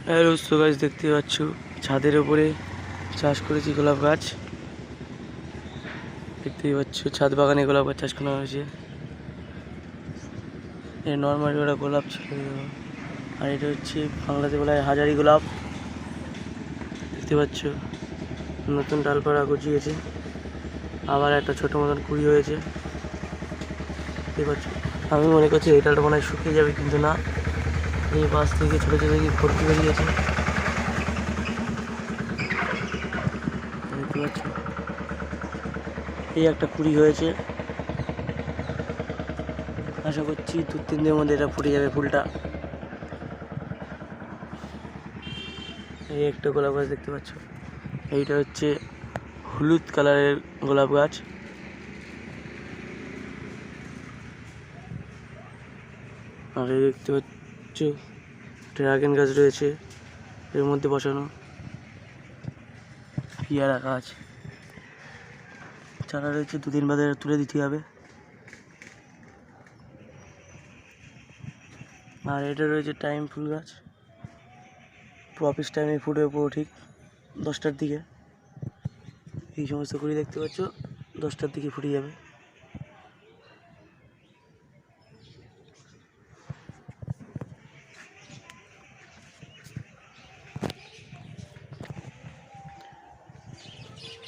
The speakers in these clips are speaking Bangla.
হ্যালো সো গাইস, দেখতে পাচ্ছ ছাদের উপরে চাষ করেছি গোলাপ গাছ। দেখতেই পাচ্ছ ছাদ বাগানে গোলাপ গাছ চাষ করা হয়েছে। এই নর্মালি ওটা গোলাপ ছিল, আর এটা হচ্ছে বাংলাতে বলা হয় হাজারি গোলাপ। দেখতে পাচ্ছ নতুন ডালপালা গজিয়েছে, আবার একটা ছোট মতন কুড়ি হয়েছে। দেখতে পাচ্ছ, আমি মনে করছি এই ডালটা মনে হয় শুকিয়ে যাবে, কিন্তু না, এই পাশ থেকে ছোটো ছোটো কি ভর্তি বেরিয়েছে। দেখতে পাচ্ছ এই একটা কুড়ি হয়েছে, আশা করছি 2-3 দিনের মধ্যে এটা ফুটে যাবে ফুলটা। এই একটা গোলাপ গাছ দেখতে পাচ্ছ, এইটা হচ্ছে হলুদ কালারের গোলাপ গাছ। আর এই দেখতে পাচ্ছ ড্রাগন গাছ রয়েছে এর মধ্যে বসানো, পেয়ারা গাছ চারা রয়েছে, 2 দিন বাদে তুলে দিতে হবে। আর এটা রয়েছে টাইম ফুল গাছ, অফিস টাইমে ফুটে পুরো ঠিক 10টার দিকে। এই সমস্ত কুড়ি দেখতে পাচ্ছ 10টার দিকে ফুটে যাবে।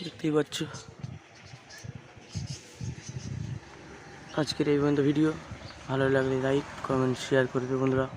দেখতেই পাচ্ছ আজকের এই পর্যন্ত ভিডিও। ভালো লাগলে লাইক কমেন্ট শেয়ার করবে বন্ধুরা।